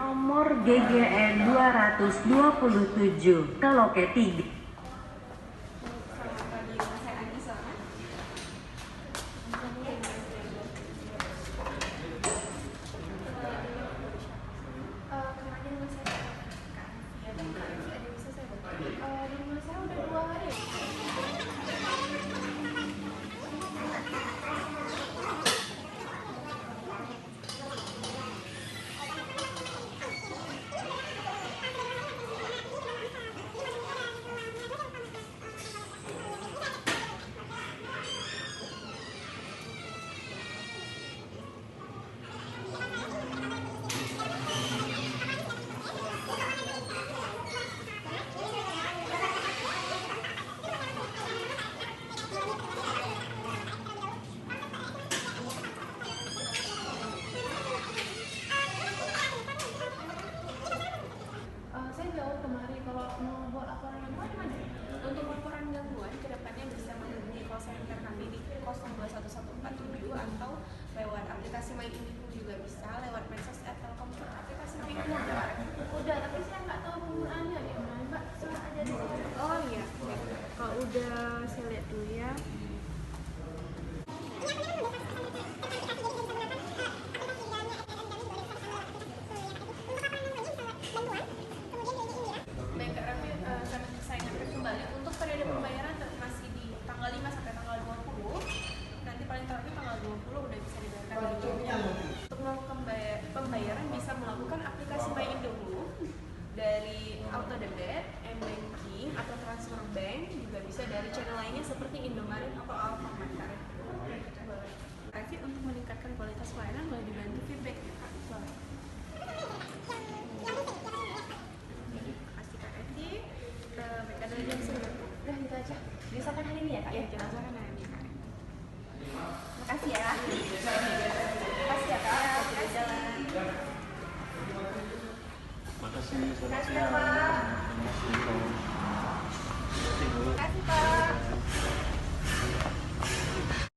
Nomor GGN 227 ke loket 3. Saya jauh kemari, kalau mau buat laporan gangguan mana? Untuk laporan gangguan, kedepannya bisa menghubungi call center kami di 021147 atau lewat aplikasi MyIndiHome juga bisa, lewat medsos Telkom aplikasi MyIndiHome kemarin. Udah, tapi saya nggak tahu penggunaannya di mana, Mbak. Coba aja di sini. Oh iya, kalau udah saya lihat dulu ya. Baik Kak Raffi, saya ingatkan kembali untuk periode pembayaran masih di tanggal 5 sampai tanggal 20. Nanti paling terakhir tanggal 20 udah bisa dibayarkan. Untuk melakukan pembayaran bisa melakukan aplikasi MyIndiHome dari auto debit, m-banking atau transfer bank, juga bisa dari channel lainnya seperti Indomaret atau Alfamart. Raffi, untuk meningkatkan kualitas pelayanan boleh dibantu feedback ya Kak. Boleh. Udah gitu aja. Diusahakan hari ini ya Kak? Ya, kita usahakan hari ini Kak. Makasih ya. Makasih ya Kak. Makasih jalan. Makasih, selamat Makasih, siang. Pak. Terima kasih, Bu. Makasih Pak.